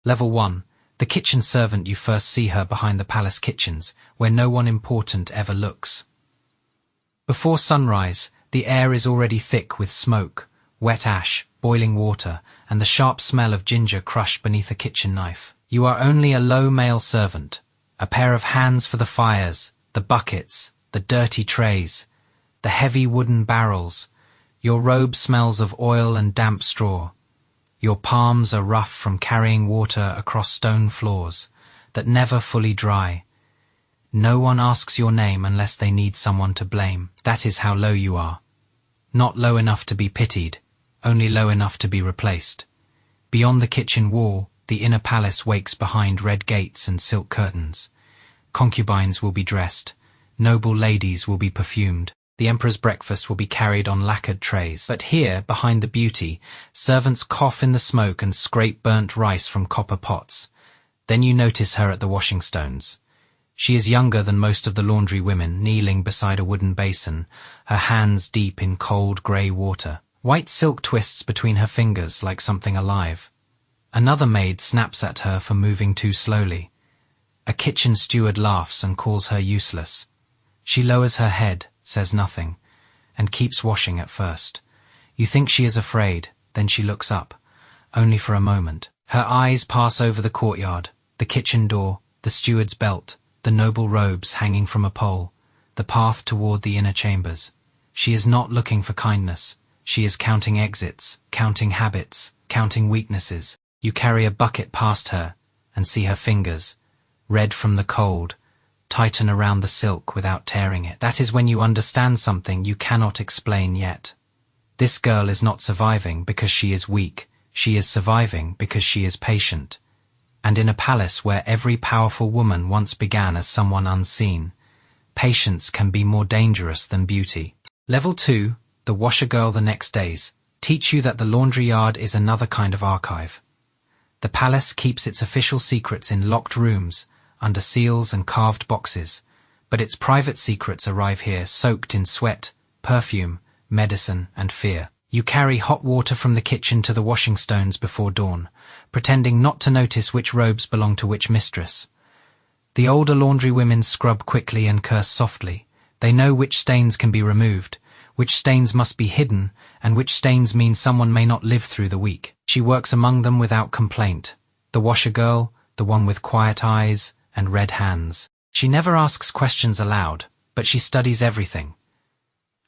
Level 1. The kitchen servant. You first see her behind the palace kitchens, where no one important ever looks. Before sunrise, the air is already thick with smoke, wet ash, boiling water, and the sharp smell of ginger crushed beneath a kitchen knife. You are only a low male servant, a pair of hands for the fires, the buckets, the dirty trays, the heavy wooden barrels. Your robe smells of oil and damp straw. Your palms are rough from carrying water across stone floors that never fully dry. No one asks your name unless they need someone to blame. That is how low you are. Not low enough to be pitied, only low enough to be replaced. Beyond the kitchen wall, the inner palace wakes behind red gates and silk curtains. Concubines will be dressed. Noble ladies will be perfumed. The emperor's breakfast will be carried on lacquered trays. But here, behind the beauty, servants cough in the smoke and scrape burnt rice from copper pots. Then you notice her at the washing stones. She is younger than most of the laundry women, kneeling beside a wooden basin, her hands deep in cold grey water. White silk twists between her fingers like something alive. Another maid snaps at her for moving too slowly. A kitchen steward laughs and calls her useless. She lowers her head, says nothing, and keeps washing at first. You think she is afraid, then she looks up, only for a moment. Her eyes pass over the courtyard, the kitchen door, the steward's belt, the noble robes hanging from a pole, the path toward the inner chambers. She is not looking for kindness. She is counting exits, counting habits, counting weaknesses. You carry a bucket past her and see her fingers, red from the cold, tighten around the silk without tearing it. That is when you understand something you cannot explain yet. This girl is not surviving because she is weak. She is surviving because she is patient. And in a palace where every powerful woman once began as someone unseen, patience can be more dangerous than beauty. Level 2, the washer girl. The next days teach you that the laundry yard is another kind of archive. The palace keeps its official secrets in locked rooms, under seals and carved boxes, but its private secrets arrive here soaked in sweat, perfume, medicine, and fear. You carry hot water from the kitchen to the washing stones before dawn, pretending not to notice which robes belong to which mistress. The older laundry women scrub quickly and curse softly. They know which stains can be removed, which stains must be hidden, and which stains mean someone may not live through the week. She works among them without complaint. The washer girl, the one with quiet eyes and red hands. She never asks questions aloud, but she studies everything.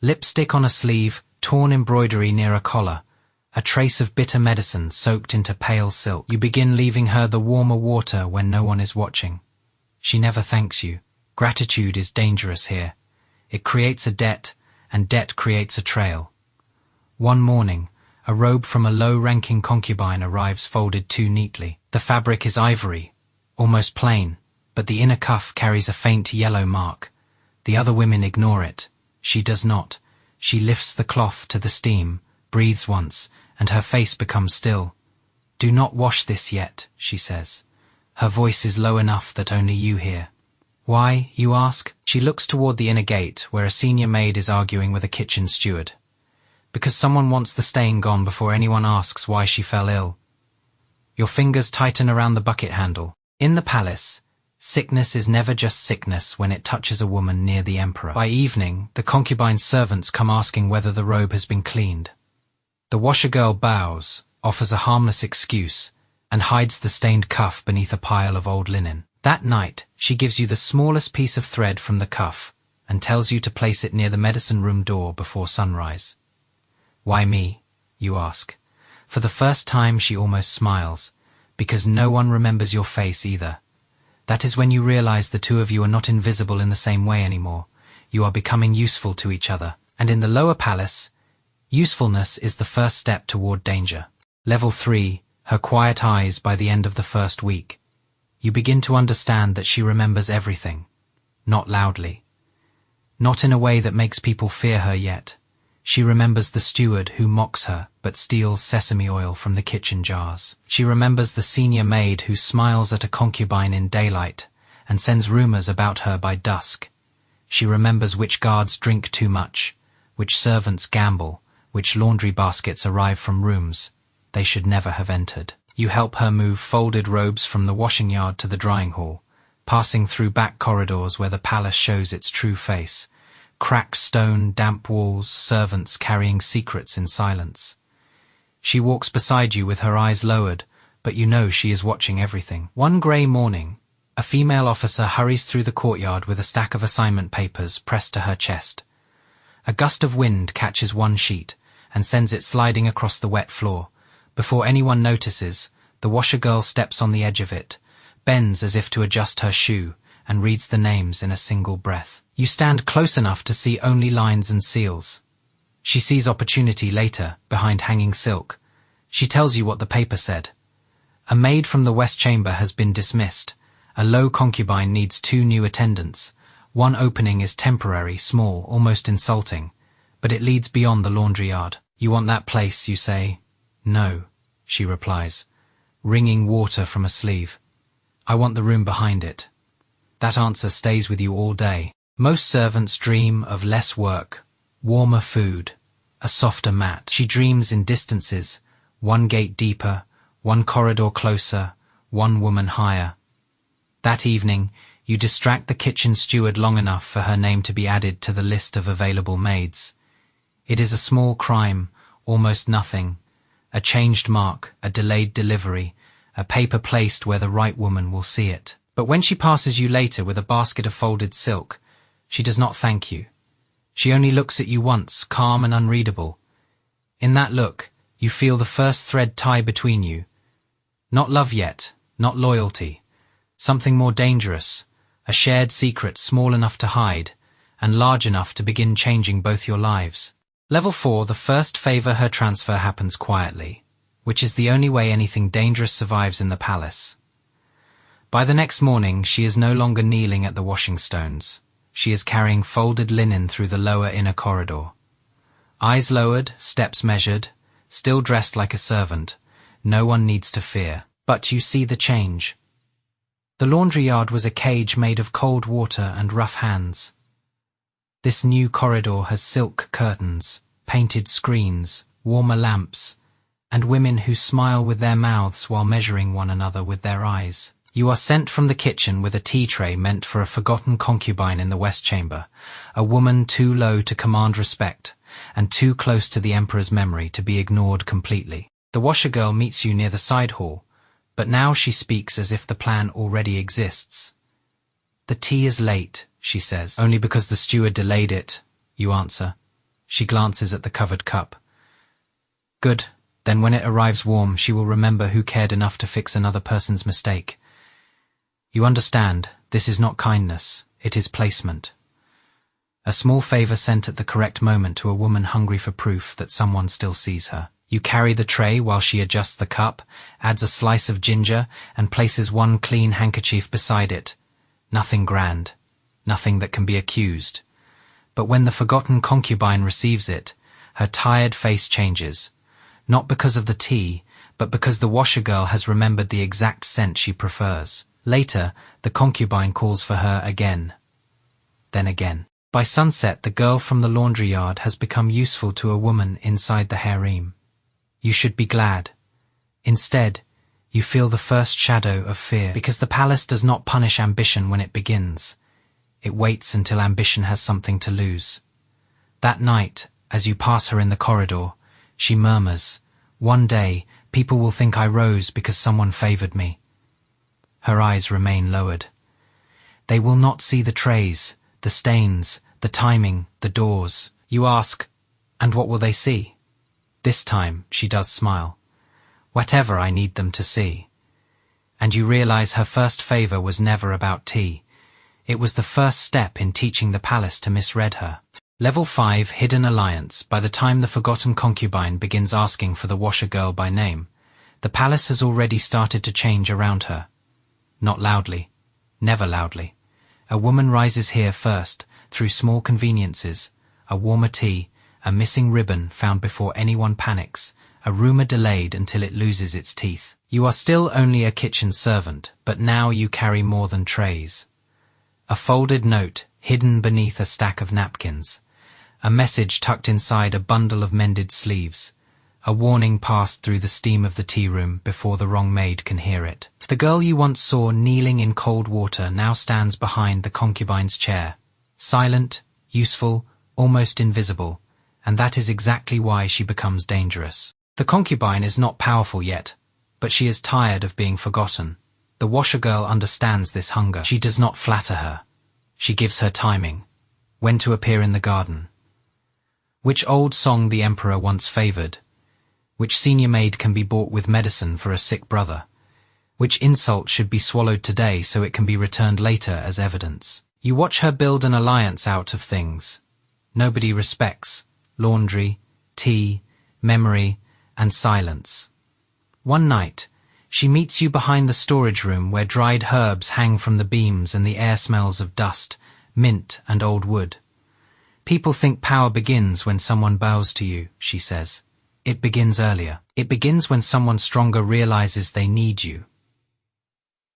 Lipstick on a sleeve, torn embroidery near a collar, a trace of bitter medicine soaked into pale silk. You begin leaving her the warmer water when no one is watching. She never thanks you. Gratitude is dangerous here. It creates a debt, and debt creates a trail. One morning, a robe from a low-ranking concubine arrives folded too neatly. The fabric is ivory, almost plain, but the inner cuff carries a faint yellow mark. The other women ignore it. She does not. She lifts the cloth to the steam, breathes once, and her face becomes still. "Do not wash this yet," she says. Her voice is low enough that only you hear. "Why?" you ask. She looks toward the inner gate, where a senior maid is arguing with a kitchen steward. "Because someone wants the stain gone before anyone asks why she fell ill." Your fingers tighten around the bucket handle. In the palace, sickness is never just sickness when it touches a woman near the emperor. By evening, the concubine servants come asking whether the robe has been cleaned. The washer girl bows, offers a harmless excuse, and hides the stained cuff beneath a pile of old linen. That night, she gives you the smallest piece of thread from the cuff and tells you to place it near the medicine room door before sunrise. "Why me?" you ask. For the first time she almost smiles, because no one remembers your face either. That is when you realize the two of you are not invisible in the same way anymore. You are becoming useful to each other. And in the lower palace, usefulness is the first step toward danger. Level 3, her quiet eyes by the end of the first week. You begin to understand that she remembers everything. Not loudly. Not in a way that makes people fear her yet. She remembers the steward who mocks her but steals sesame oil from the kitchen jars. She remembers the senior maid who smiles at a concubine in daylight and sends rumors about her by dusk. She remembers which guards drink too much, which servants gamble, which laundry baskets arrive from rooms they should never have entered. You help her move folded robes from the washing yard to the drying hall, passing through back corridors where the palace shows its true face. Cracked stone, damp walls, servants carrying secrets in silence. She walks beside you with her eyes lowered, but you know she is watching everything. One grey morning, a female officer hurries through the courtyard with a stack of assignment papers pressed to her chest. A gust of wind catches one sheet and sends it sliding across the wet floor. Before anyone notices, the washer girl steps on the edge of it, bends as if to adjust her shoe, and reads the names in a single breath. You stand close enough to see only lines and seals. She sees opportunity later, behind hanging silk. She tells you what the paper said. A maid from the West Chamber has been dismissed. A low concubine needs 2 new attendants. One opening is temporary, small, almost insulting, but it leads beyond the laundry yard. You want that place, you say. No, she replies, wringing water from a sleeve. I want the room behind it. That answer stays with you all day. Most servants dream of less work, warmer food, a softer mat. She dreams in distances, one gate deeper, one corridor closer, one woman higher. That evening, you distract the kitchen steward long enough for her name to be added to the list of available maids. It is a small crime, almost nothing. A changed mark, a delayed delivery, a paper placed where the right woman will see it. But when she passes you later with a basket of folded silk, she does not thank you. She only looks at you once, calm and unreadable. In that look, you feel the first thread tie between you. Not love yet, not loyalty. Something more dangerous, a shared secret small enough to hide, and large enough to begin changing both your lives. Level 4, the first favor her transfer happens quietly, which is the only way anything dangerous survives in the palace. By the next morning, she is no longer kneeling at the washing stones. She is carrying folded linen through the lower inner corridor. Eyes lowered, steps measured, still dressed like a servant. No one needs to fear. But you see the change. The laundry yard was a cage made of cold water and rough hands. This new corridor has silk curtains, painted screens, warmer lamps, and women who smile with their mouths while measuring one another with their eyes. You are sent from the kitchen with a tea tray meant for a forgotten concubine in the West Chamber, a woman too low to command respect, and too close to the Emperor's memory to be ignored completely. The washer girl meets you near the side hall, but now she speaks as if the plan already exists. The tea is late, she says. Only because the steward delayed it, you answer. She glances at the covered cup. Good, then when it arrives warm, she will remember who cared enough to fix another person's mistake. You understand, this is not kindness, it is placement. A small favor sent at the correct moment to a woman hungry for proof that someone still sees her. You carry the tray while she adjusts the cup, adds a slice of ginger, and places one clean handkerchief beside it. Nothing grand, nothing that can be accused. But when the forgotten concubine receives it, her tired face changes, not because of the tea, but because the washer girl has remembered the exact scent she prefers. Later, the concubine calls for her again. Then again. By sunset, the girl from the laundry yard has become useful to a woman inside the harem. You should be glad. Instead, you feel the first shadow of fear, because the palace does not punish ambition when it begins. It waits until ambition has something to lose. That night, as you pass her in the corridor, she murmurs, "One day, people will think I rose because someone favored me." Her eyes remain lowered. They will not see the trays, the stains, the timing, the doors. You ask, and what will they see? This time, she does smile. Whatever I need them to see. And you realize her first favor was never about tea. It was the first step in teaching the palace to misread her. Level 5, Hidden Alliance. By the time the forgotten concubine begins asking for the washer girl by name, the palace has already started to change around her. Not loudly. Never loudly. A woman rises here first, through small conveniences, a warmer tea, a missing ribbon found before anyone panics, a rumor delayed until it loses its teeth. You are still only a kitchen servant, but now you carry more than trays. A folded note, hidden beneath a stack of napkins. A message tucked inside a bundle of mended sleeves. A warning passed through the steam of the tea room before the wrong maid can hear it. The girl you once saw kneeling in cold water now stands behind the concubine's chair, silent, useful, almost invisible, and that is exactly why she becomes dangerous. The concubine is not powerful yet, but she is tired of being forgotten. The washergirl understands this hunger. She does not flatter her. She gives her timing, when to appear in the garden. Which old song the emperor once favored? Which senior maid can be bought with medicine for a sick brother? Which insult should be swallowed today so it can be returned later as evidence? You watch her build an alliance out of things nobody respects: laundry, tea, memory, and silence. One night, she meets you behind the storage room where dried herbs hang from the beams and the air smells of dust, mint, and old wood. People think power begins when someone bows to you, she says. It begins earlier. It begins when someone stronger realizes they need you.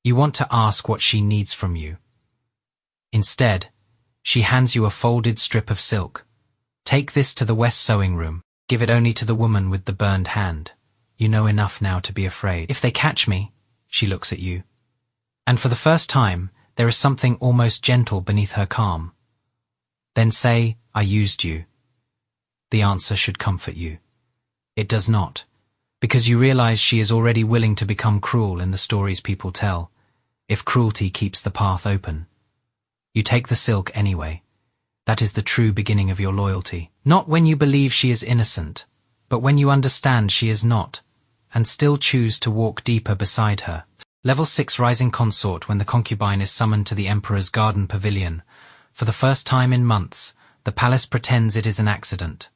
You want to ask what she needs from you. Instead, she hands you a folded strip of silk. Take this to the West sewing room. Give it only to the woman with the burned hand. You know enough now to be afraid. If they catch me, she looks at you. And for the first time, there is something almost gentle beneath her calm. Then say, I used you. The answer should comfort you. It does not, because you realize she is already willing to become cruel in the stories people tell, if cruelty keeps the path open. You take the silk anyway. That is the true beginning of your loyalty. Not when you believe she is innocent, but when you understand she is not, and still choose to walk deeper beside her. Level 6 Rising Consort. When the concubine is summoned to the Emperor's garden pavilion, for the first time in months, the palace pretends it is an accident.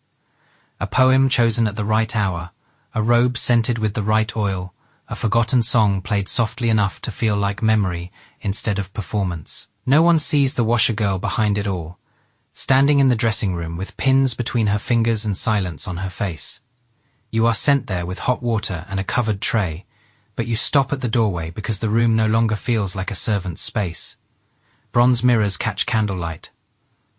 A poem chosen at the right hour, a robe scented with the right oil, a forgotten song played softly enough to feel like memory instead of performance. No one sees the washergirl behind it all, standing in the dressing room with pins between her fingers and silence on her face. You are sent there with hot water and a covered tray, but you stop at the doorway because the room no longer feels like a servant's space. Bronze mirrors catch candlelight.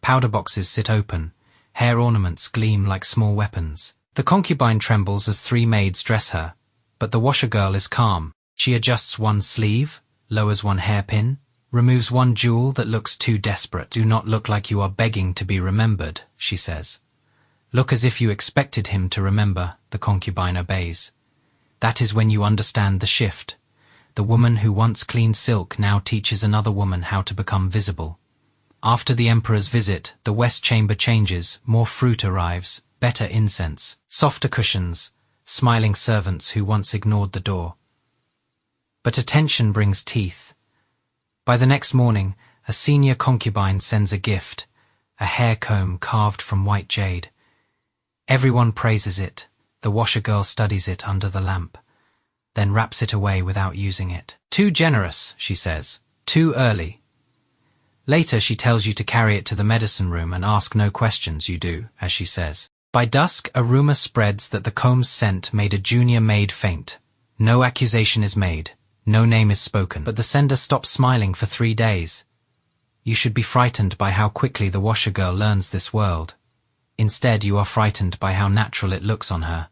Powder boxes sit open. Hair ornaments gleam like small weapons. The concubine trembles as 3 maids dress her, but the washergirl is calm. She adjusts one sleeve, lowers one hairpin, removes one jewel that looks too desperate. Do not look like you are begging to be remembered, she says. Look as if you expected him to remember. The concubine obeys. That is when you understand the shift. The woman who once cleaned silk now teaches another woman how to become visible. After the emperor's visit, the west chamber changes, more fruit arrives, better incense, softer cushions, smiling servants who once ignored the door. But attention brings teeth. By the next morning, a senior concubine sends a gift, a hair comb carved from white jade. Everyone praises it. The washergirl studies it under the lamp, then wraps it away without using it. Too generous, she says. Too early. Later she tells you to carry it to the medicine room and ask no questions. You do, as she says. By dusk, a rumor spreads that the comb's scent made a junior maid faint. No accusation is made. No name is spoken. But the sender stops smiling for 3 days. You should be frightened by how quickly the washergirl learns this world. Instead, you are frightened by how natural it looks on her.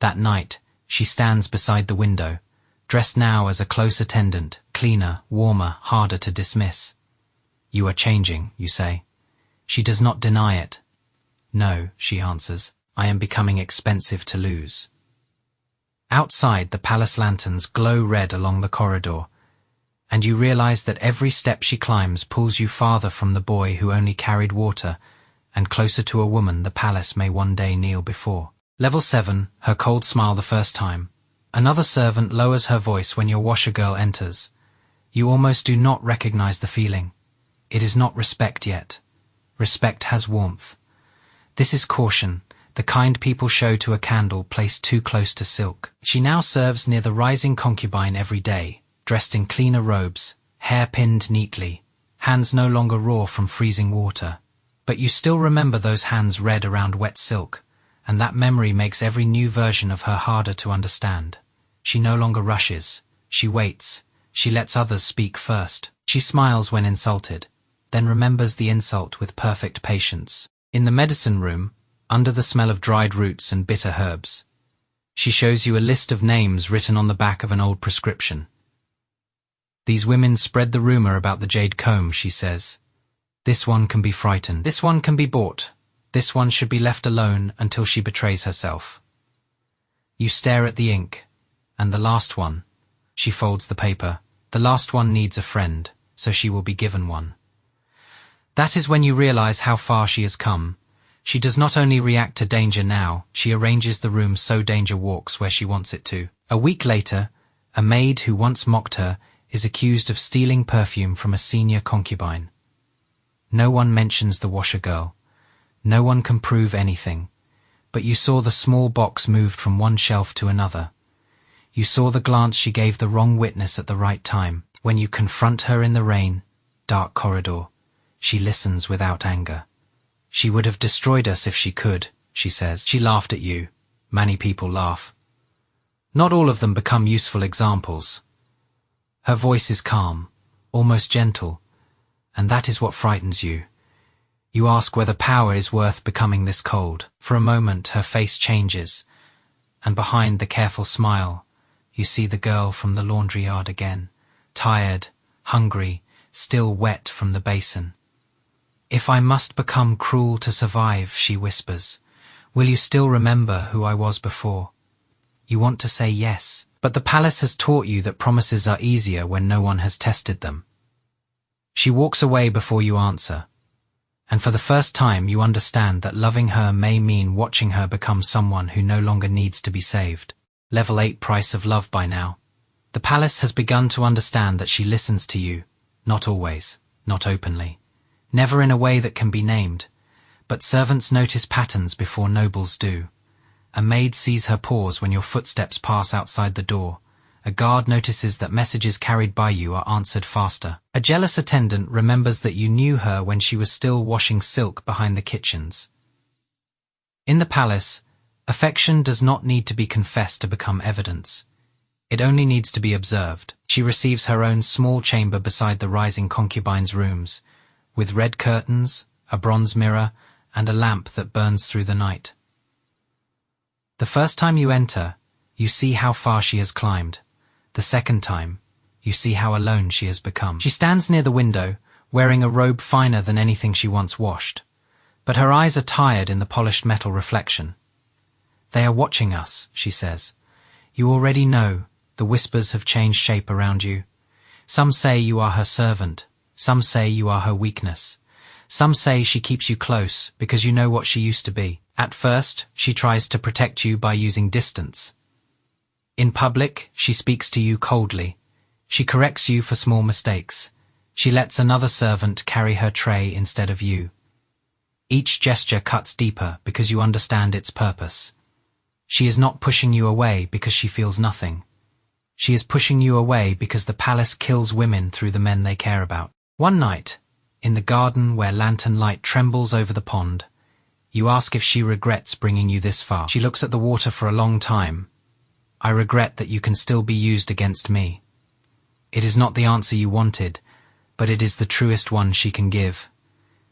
That night, she stands beside the window, dressed now as a close attendant, cleaner, warmer, harder to dismiss. You are changing, you say. She does not deny it. No, she answers, I am becoming expensive to lose. Outside, the palace lanterns glow red along the corridor, and you realize that every step she climbs pulls you farther from the boy who only carried water, and closer to a woman the palace may one day kneel before. Level 7, her cold smile the first time. Another servant lowers her voice when your washergirl enters. You almost do not recognize the feeling. It is not respect yet. Respect has warmth. This is caution, the kind people show to a candle placed too close to silk. She now serves near the rising concubine every day, dressed in cleaner robes, hair pinned neatly, hands no longer raw from freezing water. But you still remember those hands red around wet silk, and that memory makes every new version of her harder to understand. She no longer rushes. She waits. She lets others speak first. She smiles when insulted, then remembers the insult with perfect patience. In the medicine room, under the smell of dried roots and bitter herbs, She shows you a list of names written on the back of an old prescription. These women spread the rumor about the jade comb, she says. This one can be frightened. This one can be bought. This one should be left alone until she betrays herself. You stare at the ink, and the last one. She folds the paper. The last one needs a friend, so she will be given one. That is when you realize how far she has come. She does not only react to danger now, she arranges the room so danger walks where she wants it to. A week later, a maid who once mocked her is accused of stealing perfume from a senior concubine. No one mentions the washer girl. No one can prove anything. But you saw the small box moved from one shelf to another. You saw the glance she gave the wrong witness at the right time. When you confront her in the rain, dark corridor, she listens without anger. She would have destroyed us if she could, she says. She laughed at you. Many people laugh. Not all of them become useful examples. Her voice is calm, almost gentle, and that is what frightens you. You ask whether power is worth becoming this cold. For a moment her face changes, and behind the careful smile, you see the girl from the laundry yard again, tired, hungry, still wet from the basin. If I must become cruel to survive, she whispers, will you still remember who I was before? You want to say yes, but the palace has taught you that promises are easier when no one has tested them. She walks away before you answer, and for the first time you understand that loving her may mean watching her become someone who no longer needs to be saved. Level 8 price of love by now. The palace has begun to understand that she listens to you, not always, not openly, never in a way that can be named, but servants notice patterns before nobles do. A maid sees her pause when your footsteps pass outside the door. A guard notices that messages carried by you are answered faster. A jealous attendant remembers that you knew her when she was still washing silk behind the kitchens. In the palace, affection does not need to be confessed to become evidence. It only needs to be observed. She receives her own small chamber beside the rising concubine's rooms, with red curtains, a bronze mirror, and a lamp that burns through the night. The first time you enter, you see how far she has climbed. The second time, you see how alone she has become. She stands near the window, wearing a robe finer than anything she once washed, but her eyes are tired in the polished metal reflection. They are watching us, she says. You already know, the whispers have changed shape around you. Some say you are her servant, some say you are her weakness. Some say she keeps you close because you know what she used to be. At first, she tries to protect you by using distance. In public, she speaks to you coldly. She corrects you for small mistakes. She lets another servant carry her tray instead of you. Each gesture cuts deeper because you understand its purpose. She is not pushing you away because she feels nothing. She is pushing you away because the palace kills women through the men they care about. One night, in the garden where lantern light trembles over the pond, you ask if she regrets bringing you this far. She looks at the water for a long time. I regret that you can still be used against me. It is not the answer you wanted, but it is the truest one she can give.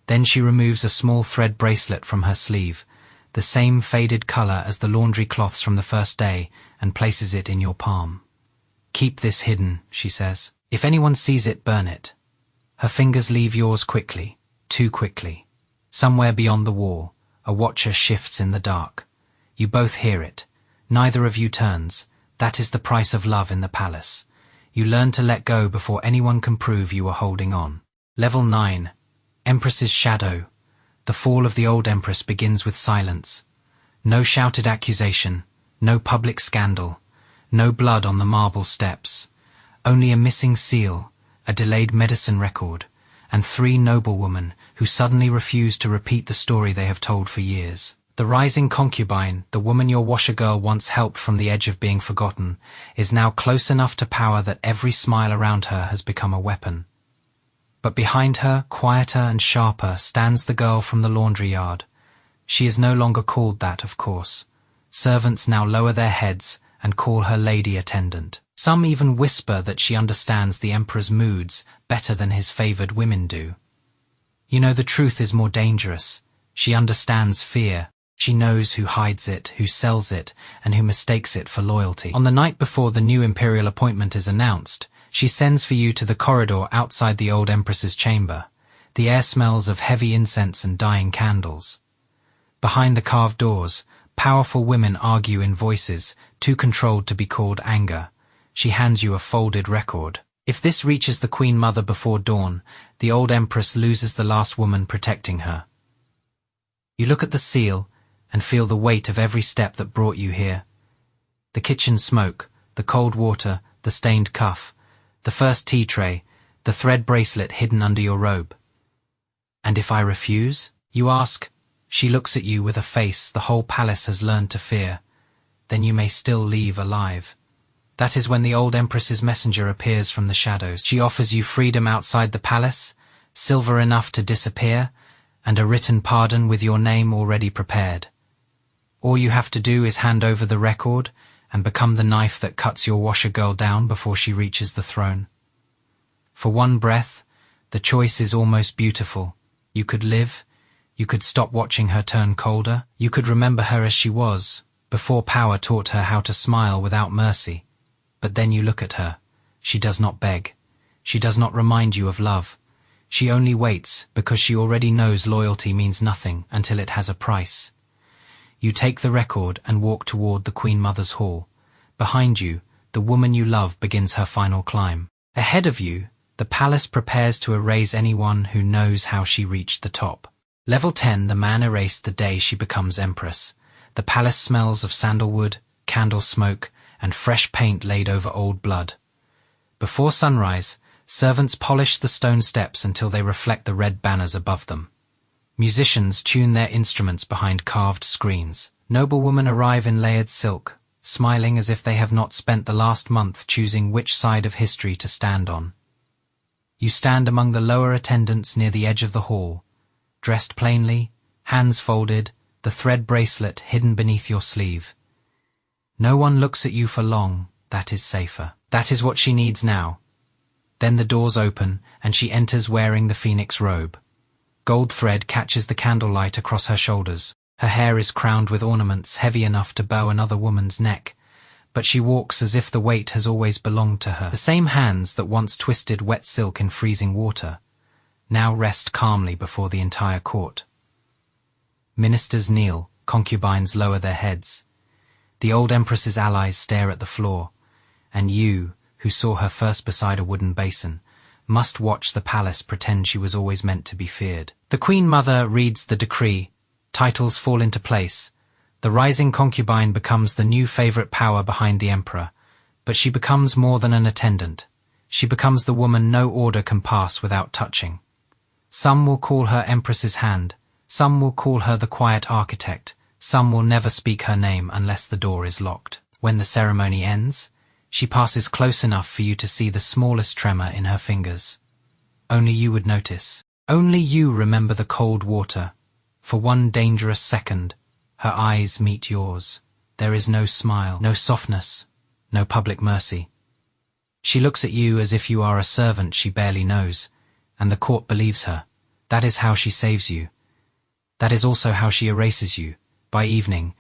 Then she removes a small thread bracelet from her sleeve, the same faded color as the laundry cloths from the first day, and places it in your palm. Keep this hidden, she says. If anyone sees it, burn it. Her fingers leave yours quickly, too quickly. Somewhere beyond the wall, a watcher shifts in the dark. You both hear it. Neither of you turns. That is the price of love in the palace. You learn to let go before anyone can prove you are holding on. Level 9. Empress's Shadow. The fall of the old Empress begins with silence. No shouted accusation, no public scandal, no blood on the marble steps. Only a missing seal, a delayed medicine record, and 3 noblewomen who suddenly refuse to repeat the story they have told for years. The rising concubine, the woman your washer girl once helped from the edge of being forgotten, is now close enough to power that every smile around her has become a weapon. But behind her, quieter and sharper, stands the girl from the laundry yard. She is no longer called that, of course. Servants now lower their heads and call her lady attendant. Some even whisper that she understands the emperor's moods better than his favored women do. You know the truth is more dangerous. She understands fear. She knows who hides it, who sells it, and who mistakes it for loyalty. On the night before the new imperial appointment is announced, she sends for you to the corridor outside the old Empress's chamber. The air smells of heavy incense and dying candles. Behind the carved doors, powerful women argue in voices, too controlled to be called anger. She hands you a folded record. If this reaches the Queen Mother before dawn, the old Empress loses the last woman protecting her. You look at the seal and feel the weight of every step that brought you here. The kitchen smoke, the cold water, the stained cuff, the first tea tray, the thread bracelet hidden under your robe. And if I refuse? You ask. She looks at you with a face the whole palace has learned to fear. Then you may still leave alive. That is when the old Empress's messenger appears from the shadows. She offers you freedom outside the palace, silver enough to disappear, and a written pardon with your name already prepared. All you have to do is hand over the record and become the knife that cuts your washer girl down before she reaches the throne. For one breath, the choice is almost beautiful. You could live, you could stop watching her turn colder, you could remember her as she was, before power taught her how to smile without mercy. But then you look at her. She does not beg. She does not remind you of love. She only waits because she already knows loyalty means nothing until it has a price. You take the record and walk toward the Queen Mother's hall. Behind you, the woman you love begins her final climb. Ahead of you, the palace prepares to erase anyone who knows how she reached the top. Level 10, the man erased the day she becomes Empress. The palace smells of sandalwood, candle smoke, and fresh paint laid over old blood. Before sunrise, servants polish the stone steps until they reflect the red banners above them. Musicians tune their instruments behind carved screens. Noblewomen arrive in layered silk, smiling as if they have not spent the last month choosing which side of history to stand on. You stand among the lower attendants near the edge of the hall, dressed plainly, hands folded, the thread bracelet hidden beneath your sleeve. No one looks at you for long. That is safer. That is what she needs now. Then the doors open, and she enters wearing the phoenix robe. Gold thread catches the candlelight across her shoulders. Her hair is crowned with ornaments heavy enough to bow another woman's neck, but she walks as if the weight has always belonged to her. The same hands that once twisted wet silk in freezing water now rest calmly before the entire court. Ministers kneel, concubines lower their heads. The old Empress's allies stare at the floor, and you, who saw her first beside a wooden basin, must watch the palace pretend she was always meant to be feared. The Queen Mother reads the decree. Titles fall into place. The rising concubine becomes the new favorite power behind the emperor, but she becomes more than an attendant. She becomes the woman no order can pass without touching. Some will call her Empress's hand. Some will call her the quiet architect. Some will never speak her name unless the door is locked. When the ceremony ends, she passes close enough for you to see the smallest tremor in her fingers. Only you would notice. Only you remember the cold water. For one dangerous second, her eyes meet yours. There is no smile, no softness, no public mercy. She looks at you as if you are a servant she barely knows, and the court believes her. That is how she saves you. That is also how she erases you. By evening,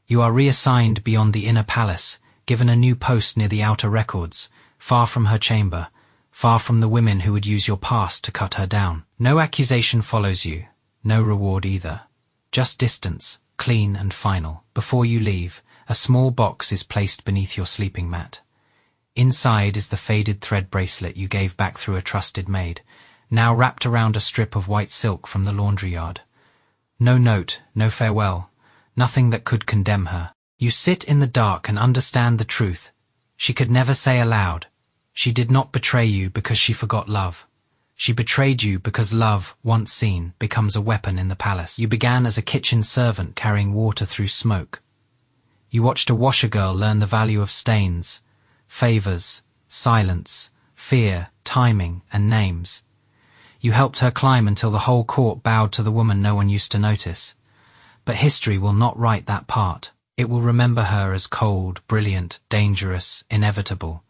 you are reassigned beyond the inner palace, given a new post near the outer records, far from her chamber, far from the women who would use your past to cut her down. No accusation follows you, no reward either. Just distance, clean and final. Before you leave, a small box is placed beneath your sleeping mat. Inside is the faded thread bracelet you gave back through a trusted maid, now wrapped around a strip of white silk from the laundry yard. No note, no farewell, nothing that could condemn her. You sit in the dark and understand the truth. She could never say aloud. She did not betray you because she forgot love. She betrayed you because love, once seen, becomes a weapon in the palace. You began as a kitchen servant carrying water through smoke. You watched a washer girl learn the value of stains, favors, silence, fear, timing, and names. You helped her climb until the whole court bowed to the woman no one used to notice. But history will not write that part. It will remember her as cold, brilliant, dangerous, inevitable.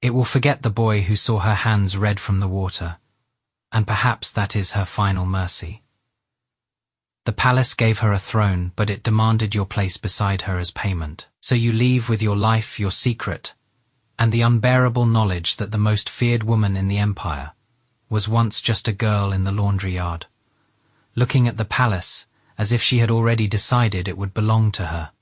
It will forget the boy who saw her hands red from the water, and perhaps that is her final mercy. The palace gave her a throne, but it demanded your place beside her as payment. So you leave with your life, your secret, and the unbearable knowledge that the most feared woman in the empire was once just a girl in the laundry yard, looking at the palace as if she had already decided it would belong to her.